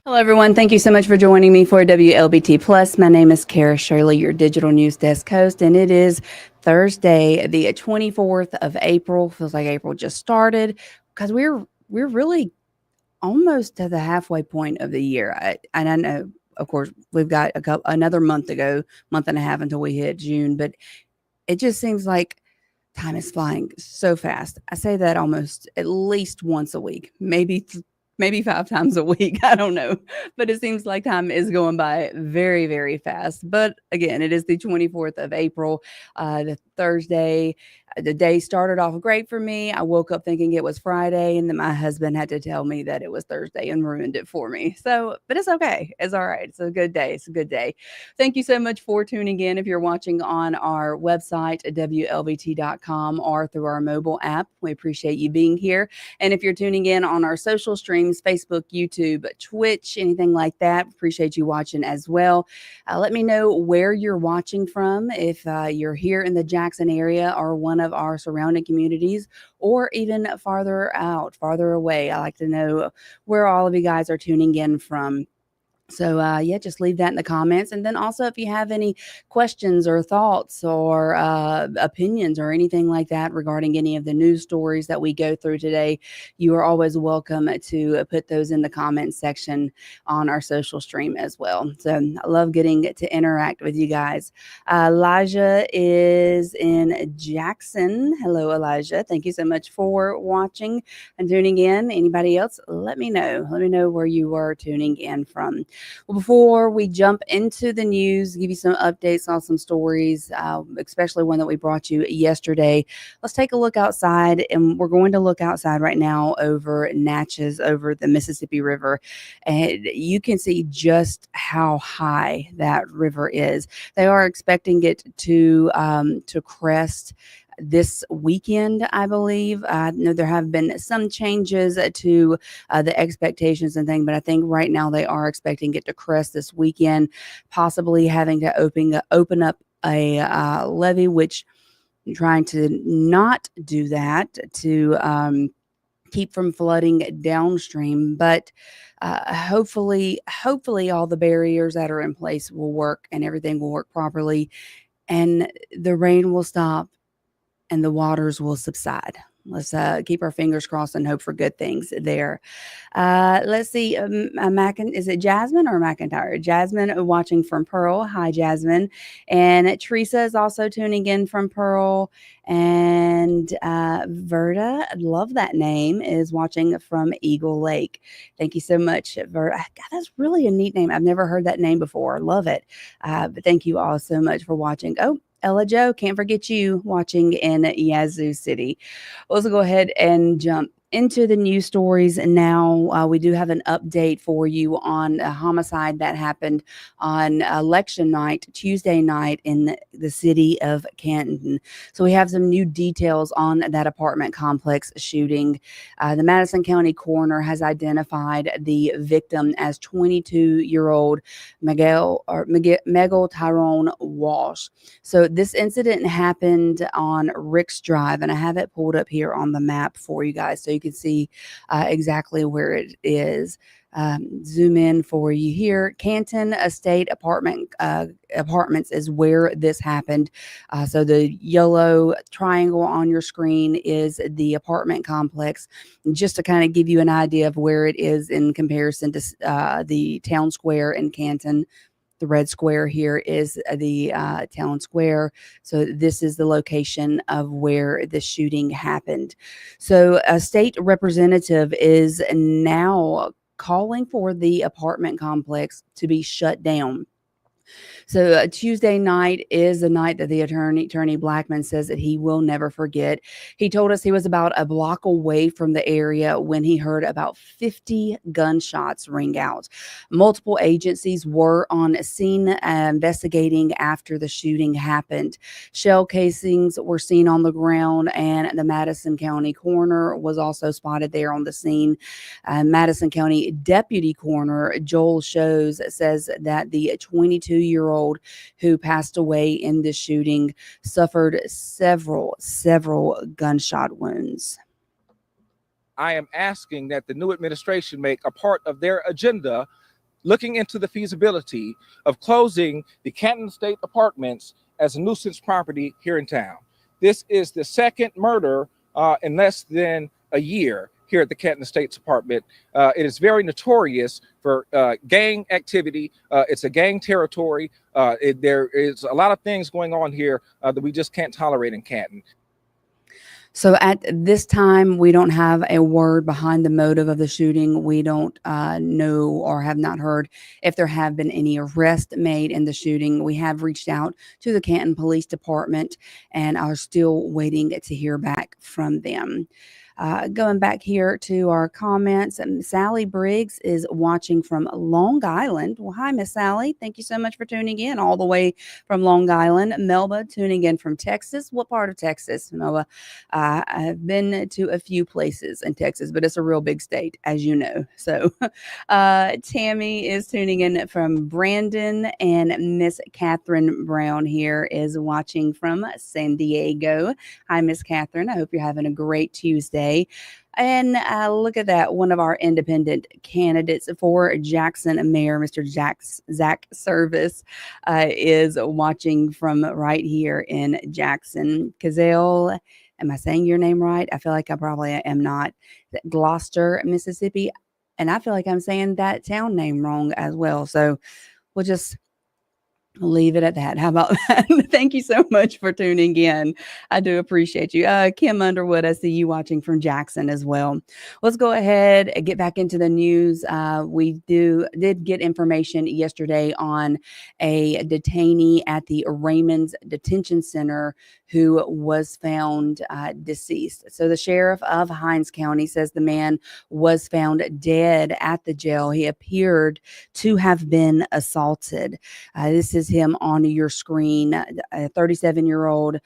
Hello, everyone. Thank you so much for joining me for WLBT Plus. My name is Kara Shirley, your digital news desk host, and it is Thursday, the 24th of April. Feels like April just started because we're really almost to the halfway point of the year. And I know, of course, we've got another month to go, month and a half until we hit June, but it just seems like time is flying so fast. I say that almost at least once a week, maybe 5 times a week. I don't know, but it seems like time is going by very, very fast. But again, it is the 24th of April, the Thursday. The day started off great for me. I woke up thinking it was Friday, and then my husband had to tell me that it was Thursday and ruined it for me. So, but it's okay. It's all right. It's a good day. It's a good day. Thank you so much for tuning in. If you're watching on our website at WLBT.com or through our mobile app, we appreciate you being here. And if you're tuning in on our social streams, Facebook, YouTube, Twitch, anything like that, appreciate you watching as well. Let me know where you're watching from. If you're here in the Jackson area or one of our surrounding communities, or even farther out, farther away. I like to know where all of you guys are tuning in from. So, yeah, just leave that in the comments. And then also, if you have any questions or thoughts or opinions or anything like that regarding any of the news stories that we go through today, you are always welcome to put those in the comments section on our social stream as well. So I love getting to interact with you guys. Elijah is in Jackson. Hello, Elijah. Thank you so much for watching and tuning in. Anybody else? Let me know. Let me know where you are tuning in from. Well, before we jump into the news, give you some updates on some stories, especially one that we brought you yesterday. Let's take a look outside, and we're going to look outside right now over Natchez, over the Mississippi River, and you can see just how high that river is. They are expecting it to crest this weekend, I believe. I know there have been some changes to the expectations and things, but I think right now they are expecting it to crest this weekend, possibly having to open up a levee, which I'm trying to not do that to keep from flooding downstream. But hopefully all the barriers that are in place will work and everything will work properly, and the rain will stop and the waters will subside. Let's keep our fingers crossed and hope for good things there. Let's see. Is it Jasmine or McIntyre? Jasmine watching from Pearl. Hi, Jasmine. And Teresa is also tuning in from Pearl. And Verda, love that name, is watching from Eagle Lake. Thank you so much, Verda. God, that's really a neat name. I've never heard that name before. Love it. But thank you all so much for watching. Oh, Ella Joe, can't forget you watching in Yazoo City. Let's go ahead and jump into the news stories now. We do have an update for you on a homicide that happened on election night, Tuesday night, in the city of Canton. So we have some new details on that apartment complex shooting. The Madison County coroner has identified the victim as 22-year-old Miguel Tyrone Walsh. So this incident happened on Ricks Drive, and I have it pulled up here on the map for you guys so you can see exactly where it is. Zoom in for you here. Canton Estate Apartments is where this happened. So the yellow triangle on your screen is the apartment complex. And just to kind of give you an idea of where it is in comparison to the town square in Canton. The red square here is the town square. So this is the location of where the shooting happened. So a state representative is now calling for the apartment complex to be shut down. So Tuesday night is the night that the attorney Blackman says that he will never forget. He told us he was about a block away from the area when he heard about 50 gunshots ring out. Multiple agencies were on scene investigating after the shooting happened. Shell casings were seen on the ground, and the Madison County coroner was also spotted there on the scene. Madison County Deputy Coroner Joel Shows says that the 22-year-old who passed away in this shooting suffered several gunshot wounds. I am asking that the new administration make a part of their agenda looking into the feasibility of closing the Canton State Apartments as a nuisance property here in town. This is the second murder in less than a year here at the Canton Estates Apartment. It is very notorious for gang activity. It's a gang territory. There is a lot of things going on here that we just can't tolerate in Canton. So at this time, we don't have a word behind the motive of the shooting. We don't know or have not heard if there have been any arrests made in the shooting. We have reached out to the Canton Police Department and are still waiting to hear back from them. Going back here to our comments, Sally Briggs is watching from Long Island. Well, hi, Miss Sally. Thank you so much for tuning in all the way from Long Island. Melba tuning in from Texas. What part of Texas, Melba? I've been to a few places in Texas, but it's a real big state, as you know. So Tammy is tuning in from Brandon, and Miss Catherine Brown here is watching from San Diego. Hi, Miss Catherine. I hope you're having a great Tuesday. And look at that. One of our independent candidates for Jackson Mayor, Mr. Zach Service, is watching from right here in Jackson. Kazale, am I saying your name right? I feel like I probably am not. Gloucester, Mississippi. And I feel like I'm saying that town name wrong as well. So we'll just leave it at that. How about that? Thank you so much for tuning in. I do appreciate you. Kim Underwood, I see you watching from Jackson as well. Let's go ahead and get back into the news. We did get information yesterday on a detainee at the Raymond's Detention Center who was found deceased. So the sheriff of Hinds County says the man was found dead at the jail. He appeared to have been assaulted. This is him on your screen. A 37-year-old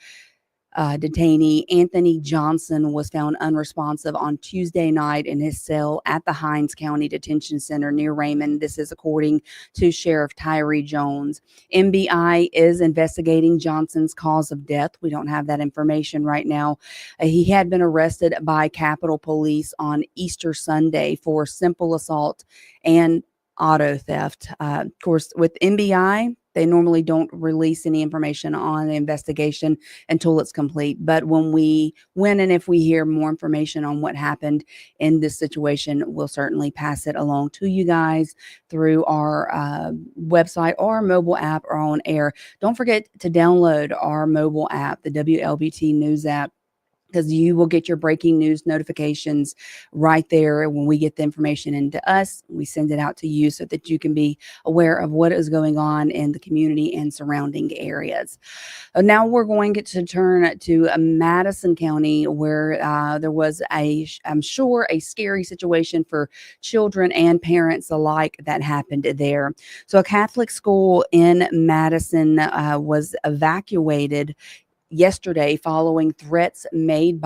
detainee Anthony Johnson was found unresponsive on Tuesday night in his cell at the Hinds County Detention Center near Raymond. This is according to Sheriff Tyree Jones. MBI is investigating Johnson's cause of death. We don't have that information right now. He had been arrested by Capitol Police on Easter Sunday for simple assault and auto theft. Of course, with MBI, they normally don't release any information on the investigation until it's complete. But when and if we hear more information on what happened in this situation, we'll certainly pass it along to you guys through our website or our mobile app or on air. Don't forget to download our mobile app, the WLBT News app, because you will get your breaking news notifications right there. When we get the information into us, we send it out to you so that you can be aware of what is going on in the community and surrounding areas. Now we're going to turn to Madison County, where there was I'm sure, a scary situation for children and parents alike that happened there. So a Catholic school in Madison was evacuated yesterday following threats made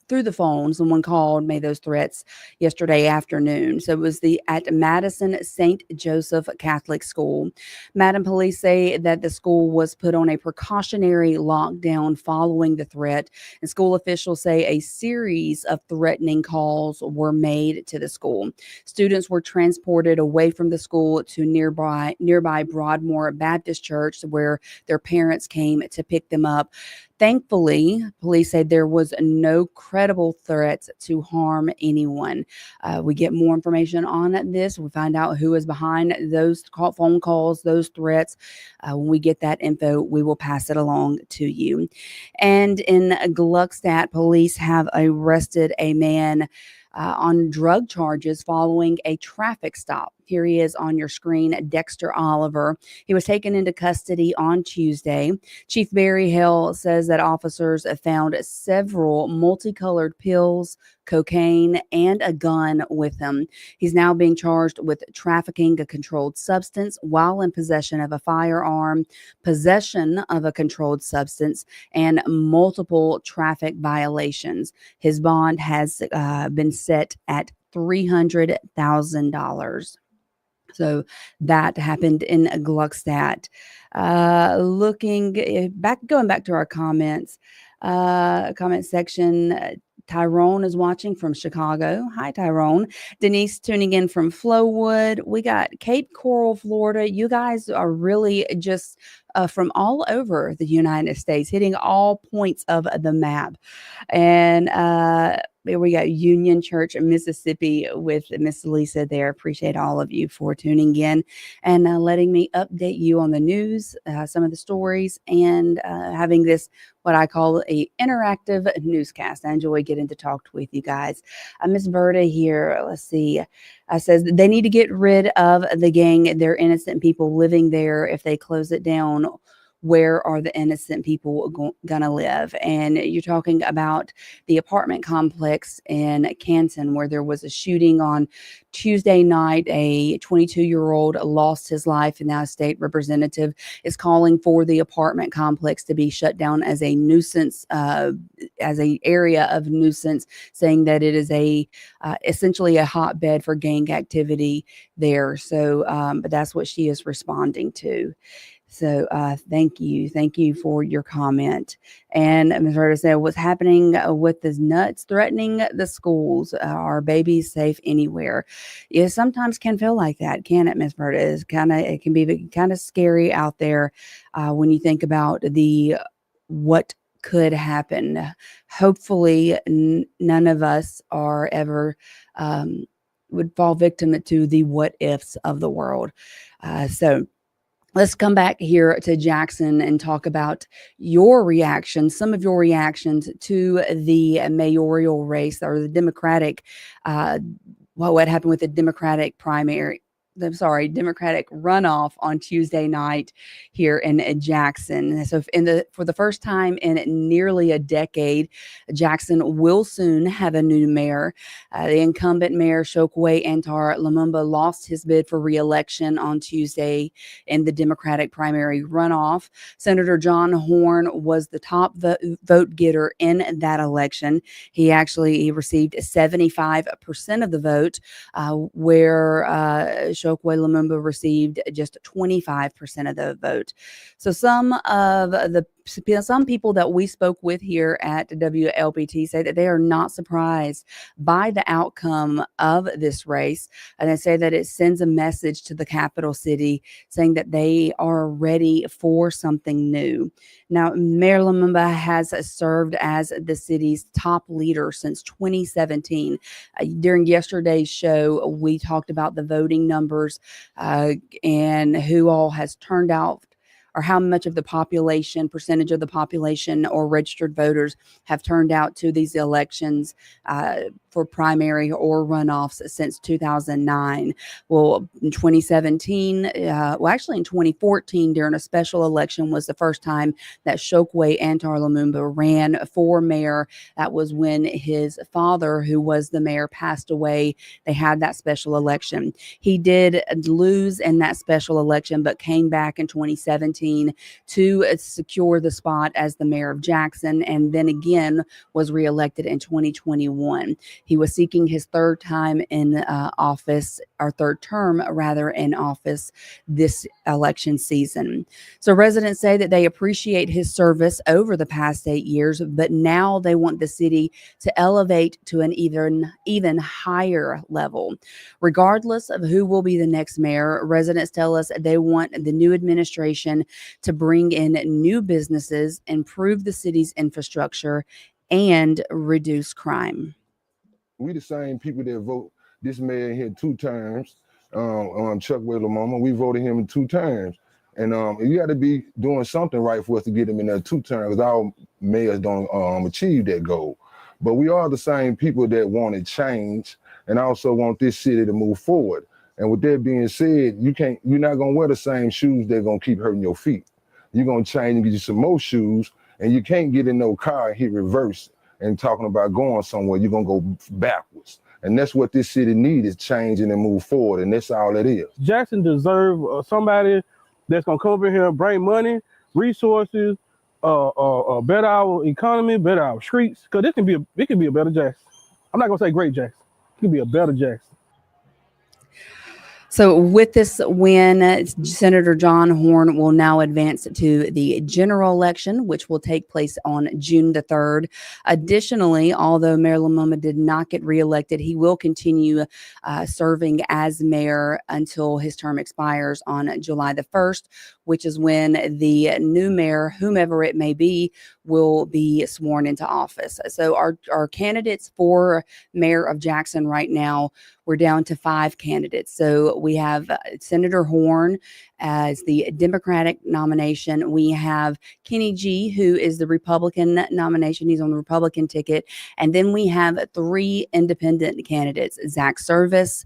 through the phone. Someone called, made those threats yesterday afternoon. So it was at Madison St. Joseph Catholic School. Madison police say that the school was put on a precautionary lockdown following the threat, and school officials say a series of threatening calls were made to the school. Students were transported away from the school to nearby Broadmoor Baptist Church, where their parents came to pick them up. Thankfully, police said there was no credible threats to harm anyone. We get more information on this. We find out who is behind those phone calls, those threats. When we get that info, we will pass it along to you. And in Gluckstadt, police have arrested a man on drug charges following a traffic stop. Here he is on your screen, Dexter Oliver. He was taken into custody on Tuesday. Chief Barry Hill says that officers have found several multicolored pills, cocaine, and a gun with him. He's now being charged with trafficking a controlled substance while in possession of a firearm, possession of a controlled substance, and multiple traffic violations. His bond has been set at $300,000. So that happened in Gluckstadt. Going back to our comments, comment section. Tyrone is watching from Chicago. Hi, Tyrone. Denise tuning in from Flowood. We got Cape Coral, Florida. You guys are really just from all over the United States, hitting all points of the map. And we got Union Church, Mississippi, with Miss Lisa there. Appreciate all of you for tuning in and letting me update you on the news, some of the stories, and having this what I call a interactive newscast. I enjoy getting to talk with you guys. Miss Berta here, let's see, says they need to get rid of the gang. They're innocent people living there. If they close it down, where are the innocent people gonna live? And you're talking about the apartment complex in Canton, where there was a shooting on Tuesday night. A 22-year-old lost his life, and now a state representative is calling for the apartment complex to be shut down as a nuisance, as a area of nuisance, saying that it is essentially a hotbed for gang activity there. So, but that's what she is responding to. So thank you for your comment. And Ms. Rhoda said, what's happening with this nuts threatening the schools? Are babies safe anywhere? Yeah, sometimes can feel like that, can it, Ms. Rhoda? It can be kind of scary out there when you think about what could happen. Hopefully, none of us are ever would fall victim to the what ifs of the world. So let's come back here to Jackson and talk about your reactions, some of your reactions to the mayoral race or the Democratic, what happened with the Democratic Democratic runoff on Tuesday night here in Jackson. So for the first time in nearly a decade, Jackson will soon have a new mayor. The incumbent mayor, Chokwe Antar Lumumba, lost his bid for re-election on Tuesday in the Democratic primary runoff. Senator John Horn was the top vote getter in that election. He received 75% of the vote, where Chokwe Lumumba received just 25% of the vote. So some people that we spoke with here at WLBT say that they are not surprised by the outcome of this race. And they say that it sends a message to the capital city saying that they are ready for something new. Now, Mayor Lumumba has served as the city's top leader since 2017. During yesterday's show, we talked about the voting numbers and who all has turned out, or how much of the percentage of the population or registered voters have turned out to these elections for primary or runoffs since 2009. Well, in 2017, actually in 2014, during a special election was the first time that Chokwe Antar Lumumba ran for mayor. That was when his father, who was the mayor, passed away. They had that special election. He did lose in that special election, but came back in 2017 to secure the spot as the mayor of Jackson, and then again was reelected in 2021. He was seeking his third time in office, or third term rather, in office this election season. So residents say that they appreciate his service over the past 8 years, but now they want the city to elevate to an even higher level. Regardless of who will be the next mayor, residents tell us they want the new administration to bring in new businesses, improve the city's infrastructure, and reduce crime. We the same people that vote this mayor here 2 times, Chokwe Lumumba. We voted him 2 times. And you got to be doing something right for us to get him in there 2 times, because our mayors don't achieve that goal. But we are the same people that want to change and also want this city to move forward. And with that being said, you're not gonna wear the same shoes that gonna keep hurting your feet. You're gonna change and get you some more shoes, and you can't get in no car and hit reverse and talking about going somewhere. You're gonna go backwards. And that's what this city needs, is changing and move forward, and that's all it is. Jackson deserves somebody that's gonna come over here and bring money, resources, better our economy, better our streets. Cause it can be a better Jackson. I'm not gonna say great Jackson. It can be a better Jackson. So with this win, Senator John Horn will now advance to the general election, which will take place on June the 3rd. Additionally, although Mayor Lamoma did not get reelected, he will continue serving as mayor until his term expires on July the 1st, which is when the new mayor, whomever it may be, will be sworn into office. So our candidates for mayor of Jackson right now, we're down to 5 candidates. So we have Senator Horn as the Democratic nomination. We have Kenny G, who is the Republican nomination. He's on the Republican ticket. And then we have 3 independent candidates, Zach Service,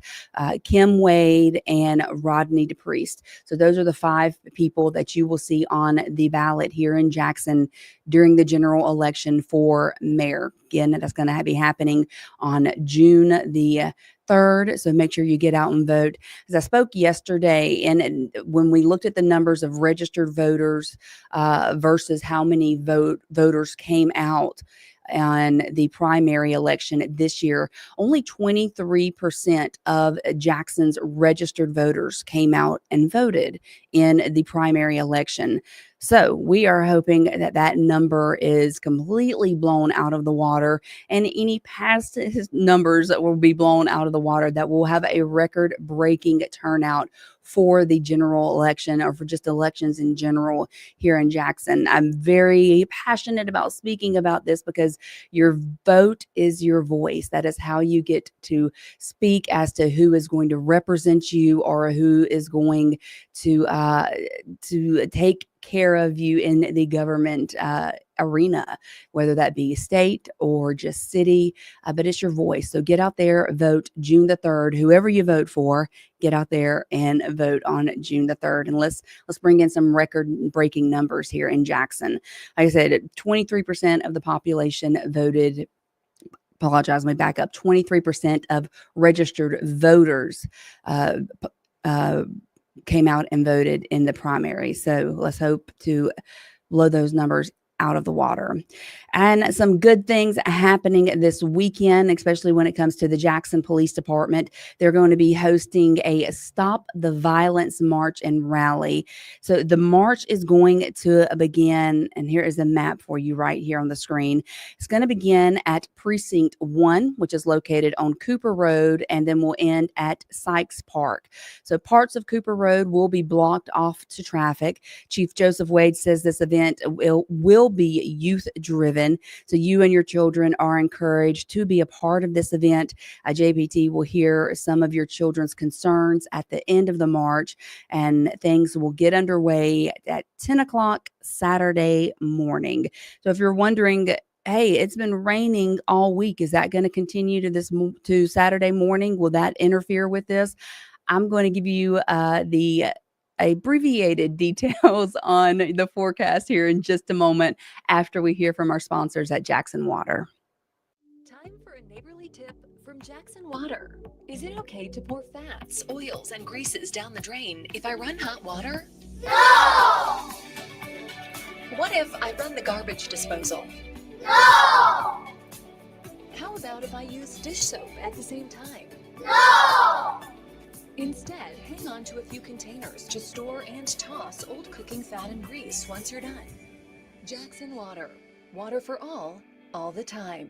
Kim Wade, and Rodney DePriest. So those are the 5 people that you will see on the ballot here in Jackson during the general election for mayor. Again, that's going to be happening on June the 3rd. So make sure you get out and vote. As I spoke yesterday, and when we looked at the numbers of registered voters versus how many voters came out on the primary election this year, only 23% of Jackson's registered voters came out and voted in the primary election. So we are hoping that that number is completely blown out of the water, and any past numbers that will be blown out of the water, that will have a record-breaking turnout for the general election, or for just elections in general here in Jackson. I'm very passionate about speaking about this because your vote is your voice. That is how you get to speak as to who is going to represent you, or who is going to take care of you in the government arena, whether that be state or just city, but it's your voice. So get out there, vote June the 3rd. Whoever you vote for, get out there and vote on June the 3rd. And let's bring in some record-breaking numbers here in Jackson. Like I said, 23% of the population voted. Apologize, let me back up. 23% of registered voters came out and voted in the primary. So let's hope to blow those numbers out of the water. And some good things happening this weekend, especially when it comes to the Jackson Police Department. They're going to be hosting a Stop the Violence March and Rally. So the march is going to begin, and here is the map for you right here on the screen. It's going to begin at Precinct 1, which is located on Cooper Road, and then will end at Sykes Park. So parts of Cooper Road will be blocked off to traffic. Chief Joseph Wade says this event will be youth driven. So you and your children are encouraged to be a part of this event. JPT will hear some of your children's concerns at the end of the march, and things will get underway at 10 o'clock Saturday morning. So if you're wondering, hey, it's been raining all week, is that going to continue to Saturday morning? Will that interfere with this? I'm going to give you the abbreviated details on the forecast here in just a moment, after we hear from our sponsors at Jackson Water. Time for a neighborly tip from Jackson Water. Is it okay to pour fats, oils, and greases down the drain if I run hot water? No! What if I run the garbage disposal? No! How about if I use dish soap at the same time? No! Instead, hang on to a few containers to store and toss old cooking fat and grease once you're done. Jackson Water. Water for all the time.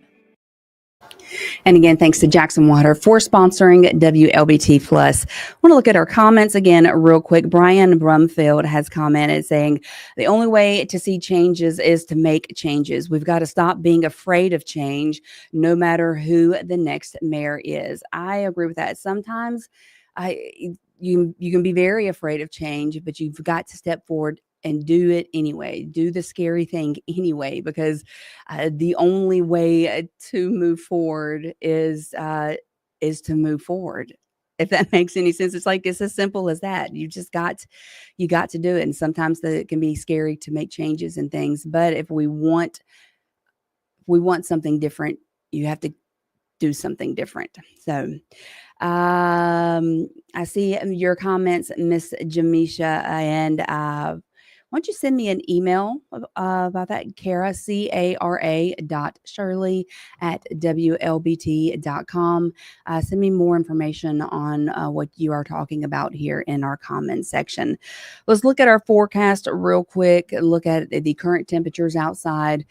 And again, thanks to Jackson Water for sponsoring WLBT Plus. I want to look at our comments again real quick. Brian Brumfield has commented saying, the only way to see changes is to make changes. We've got to stop being afraid of change, no matter who the next mayor is. I agree with that. Sometimes you can be very afraid of change, but you've got to step forward and do it anyway. Do the scary thing anyway, because the only way to move forward is to move forward. if that makes any sense. It's like, it's as simple as that. You got to do it. And sometimes it can be scary to make changes and things. But if we want something different, you have to do something different. So I see your comments, Miss Jamisha, and why don't you send me an email about that, Kara, Kara.Shirley@WLBT.com. Send me more information on what you are talking about here in our comment section. Let's look at our forecast real quick. Look at the current temperatures outside,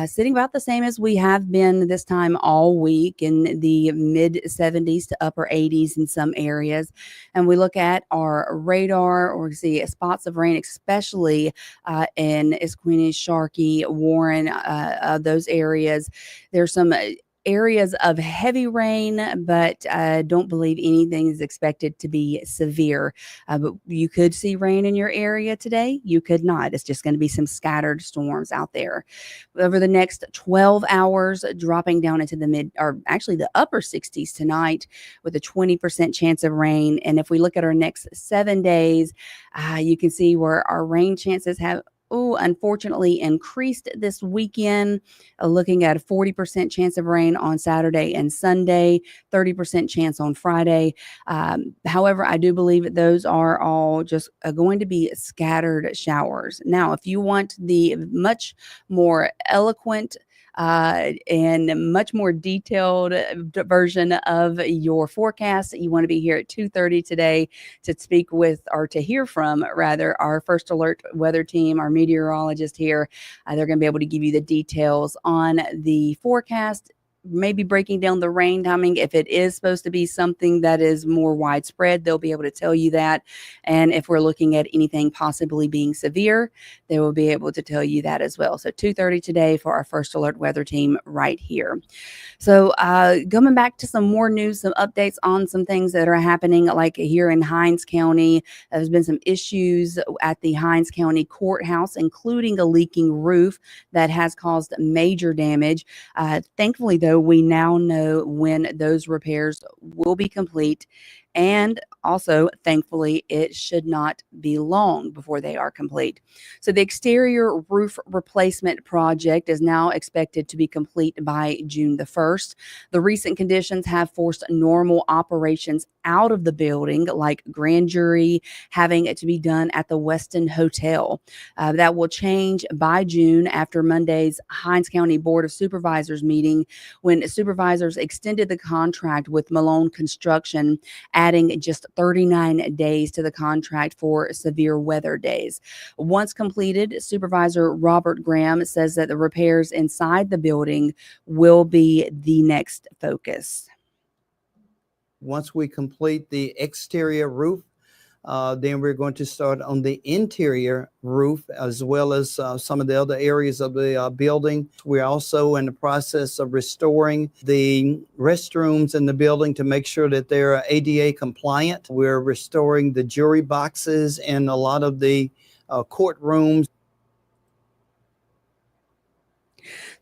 sitting about the same as we have been this time all week, in the mid 70s to upper 80s in some areas. And we look at our radar, or see spots of rain, especially in Esquina, Sharkey, Warren, those areas. There's some areas of heavy rain, but I don't believe anything is expected to be severe. But you could see rain in your area today. You could not. It's just going to be some scattered storms out there. Over the next 12 hours, dropping down into the the upper 60s tonight, with a 20% chance of rain. And if we look at our next 7 days, you can see where our rain chances have unfortunately increased this weekend, looking at a 40% chance of rain on Saturday and Sunday, 30% chance on Friday. However, I do believe that those are all just going to be scattered showers. Now, if you want the much more eloquent and much more detailed version of your forecast, you want to be here at 2:30 today to speak with, or to hear from rather, our First Alert weather team, our meteorologist here. They're going to be able to give you the details on the forecast, maybe breaking down the rain timing. If it is supposed to be something that is more widespread, they'll be able to tell you that. And if we're looking at anything possibly being severe, they will be able to tell you that as well. So 2:30 today for our First Alert weather team right here. So going back to some more news, some updates on some things that are happening, like here in Hinds County. There's been some issues at the Hinds County Courthouse, including a leaking roof that has caused major damage. Thankfully, though, we now know when those repairs will be complete. And also, thankfully, it should not be long before they are complete. So the exterior roof replacement project is now expected to be complete by June the 1st. The recent conditions have forced normal operations out of the building, like grand jury having it to be done at the Westin Hotel. That will change by June after Monday's Hinds County Board of Supervisors meeting, when supervisors extended the contract with Malone Construction, adding just 39 days to the contract for severe weather days. Once completed, Supervisor Robert Graham says that the repairs inside the building will be the next focus. Once we complete the exterior roof, then we're going to start on the interior roof, as well as some of the other areas of the building. We're also in the process of restoring the restrooms in the building to make sure that they're ADA compliant. We're restoring the jury boxes in a lot of the courtrooms.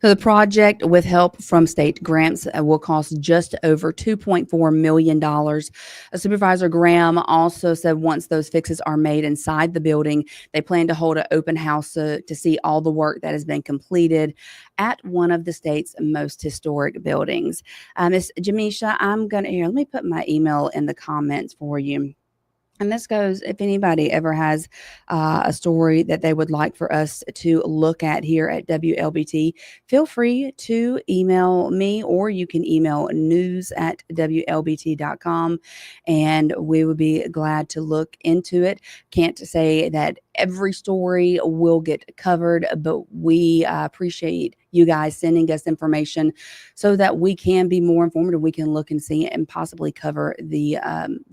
So the project, with help from state grants, will cost just over $2.4 million. Supervisor Graham also said once those fixes are made inside the building, they plan to hold an open house to see all the work that has been completed at one of the state's most historic buildings. Ms. Jamisha, let me put my email in the comments for you. And this goes, if anybody ever has a story that they would like for us to look at here at WLBT, feel free to email me, or you can email news@WLBT.com, and we would be glad to look into it. Can't say that every story will get covered, but we appreciate you guys sending us information so that we can be more informative. We can look and see and possibly cover the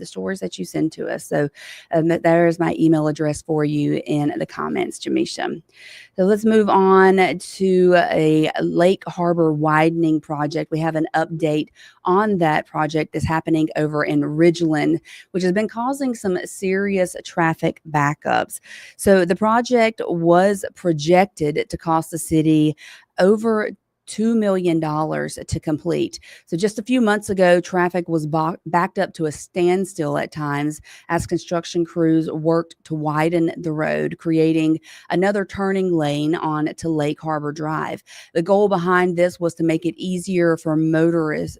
stories that you send to us. So there is my email address for you in the comments, Jamisha. So let's move on to a Lake Harbor widening project. We have an update on that project that's happening over in Ridgeland, which has been causing some serious traffic backups. So the project was projected to cost the city over $2 million to complete. So just a few months ago, traffic was backed up to a standstill at times as construction crews worked to widen the road, creating another turning lane on to Lake Harbor Drive. The goal behind this was to make it easier for motorists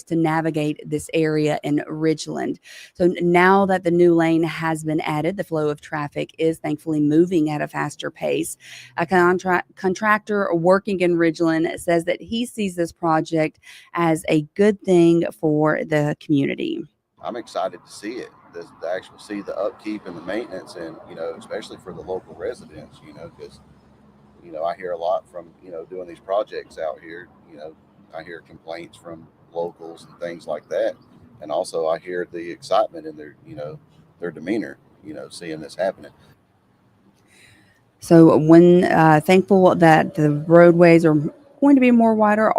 to navigate this area in Ridgeland. So now that the new lane has been added, the flow of traffic is thankfully moving at a faster pace. A contractor working in Ridgeland says that he sees this project as a good thing for the community. I'm excited to see it, to actually see the upkeep and the maintenance, and especially for the local residents, because I hear a lot from doing these projects out here. I hear complaints from locals and things like that, and also I hear the excitement in their demeanor, seeing this happening. So when thankful that the roadways are going to be more wider,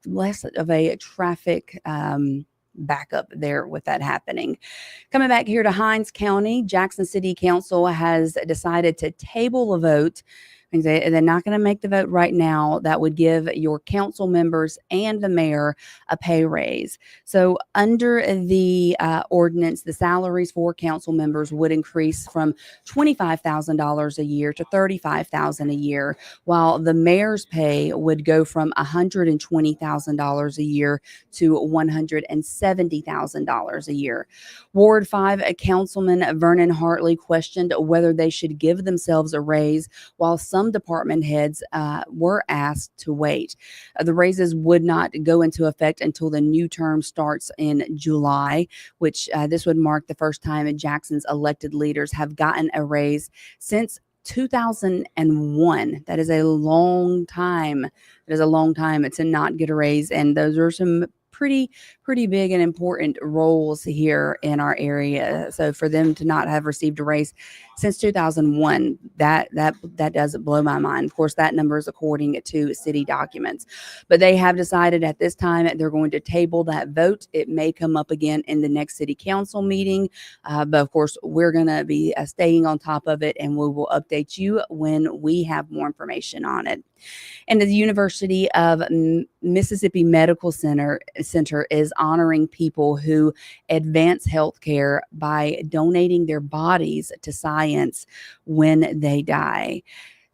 less of a traffic backup there with that happening. Coming back here to Hinds County, Jackson City Council has decided to table a vote. They're not going to make the vote right now. That would give your council members and the mayor a pay raise. So under the ordinance, the salaries for council members would increase from $25,000 a year to $35,000 a year, while the mayor's pay would go from $120,000 a year to $170,000 a year. Ward 5 Councilman Vernon Hartley questioned whether they should give themselves a raise, while some department heads were asked to wait. The raises would not go into effect until the new term starts in July, which this would mark the first time Jackson's elected leaders have gotten a raise since 2001. That is a long time. It is a long time to not get a raise, and those are some pretty big and important roles here in our area. So for them to not have received a raise since 2001, that does blow my mind. Of course, that number is according to city documents, but they have decided at this time that they're going to table that vote. It may come up again in the next city council meeting, but of course we're going to be staying on top of it, and we will update you when we have more information on it. And the University of Mississippi Medical Center is honoring people who advance healthcare by donating their bodies to science when they die.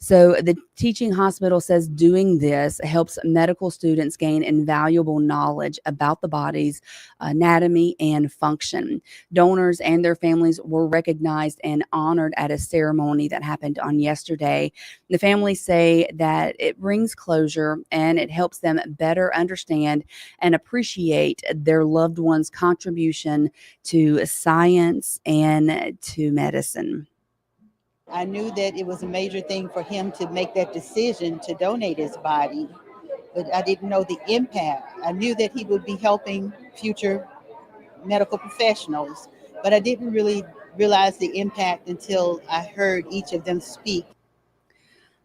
So the teaching hospital says doing this helps medical students gain invaluable knowledge about the body's anatomy and function. Donors and their families were recognized and honored at a ceremony that happened on yesterday. The families say that it brings closure and it helps them better understand and appreciate their loved one's contribution to science and to medicine. I knew that it was a major thing for him to make that decision to donate his body, but I didn't know the impact. I knew that he would be helping future medical professionals, but I didn't really realize the impact until I heard each of them speak.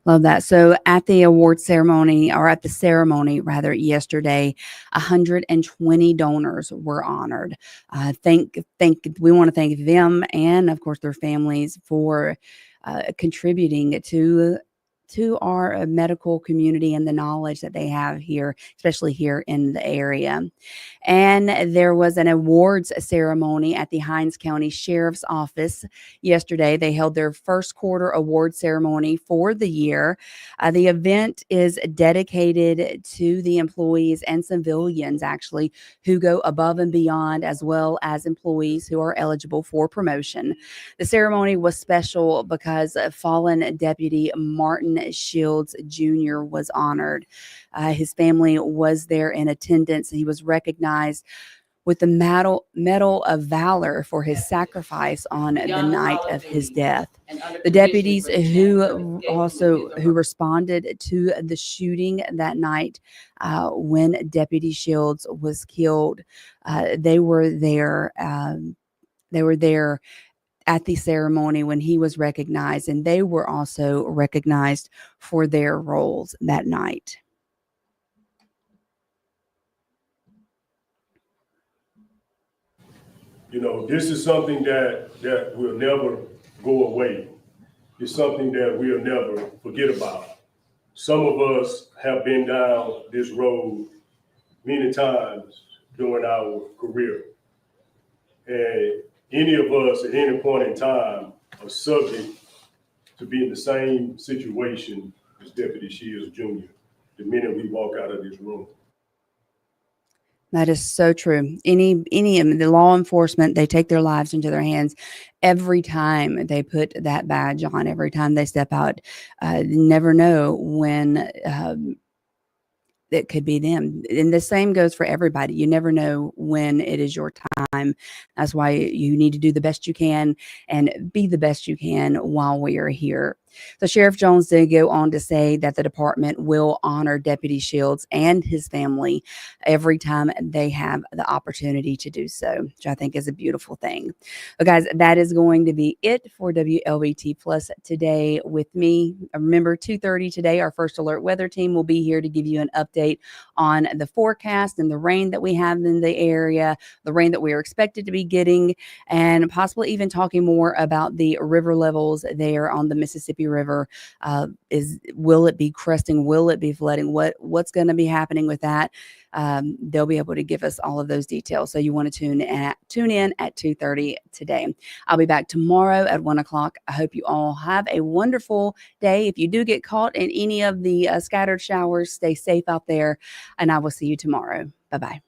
Love that. So at the award ceremony, or at the ceremony rather, yesterday, 120 donors were honored. We want to thank them and of course their families for contributing to our medical community and the knowledge that they have here, especially here in the area. And there was an awards ceremony at the Hinds County Sheriff's Office yesterday. They held their first quarter award ceremony for the year. The event is dedicated to the employees and civilians, actually, who go above and beyond, as well as employees who are eligible for promotion. The ceremony was special because fallen Deputy Martin Shields Jr. was honored. His family was there in attendance. He was recognized with the Medal of Valor for his sacrifice on the night of his death. The deputies who responded to the shooting that night when Deputy Shields was killed, they were there. They were there at the ceremony when he was recognized, and they were also recognized for their roles that night. This is something that will never go away. It's something that we'll never forget about. some of us have been down this road many times during our career. And any of us at any point in time are subject to be in the same situation as Deputy Shields Jr. the minute we walk out of this room. That is so true. Any of the law enforcement, they take their lives into their hands every time they put that badge on, every time they step out. You never know when it could be them. And the same goes for everybody. You never know when it is your time. That's why you need to do the best you can and be the best you can while we are here. So Sheriff Jones did go on to say that the department will honor Deputy Shields and his family every time they have the opportunity to do so, which I think is a beautiful thing. But guys, that is going to be it for WLBT Plus today with me. Remember, 2:30 today, our First Alert weather team will be here to give you an update on the forecast and the rain that we have in the area, the rain that we are expected to be getting, and possibly even talking more about the river levels there on the Mississippi River. Will it be cresting? Will it be flooding? What's going to be happening with that? They'll be able to give us all of those details. So you want to tune in at 2:30 today. I'll be back tomorrow at 1 o'clock. I hope you all have a wonderful day. If you do get caught in any of the scattered showers, stay safe out there, and I will see you tomorrow. Bye-bye.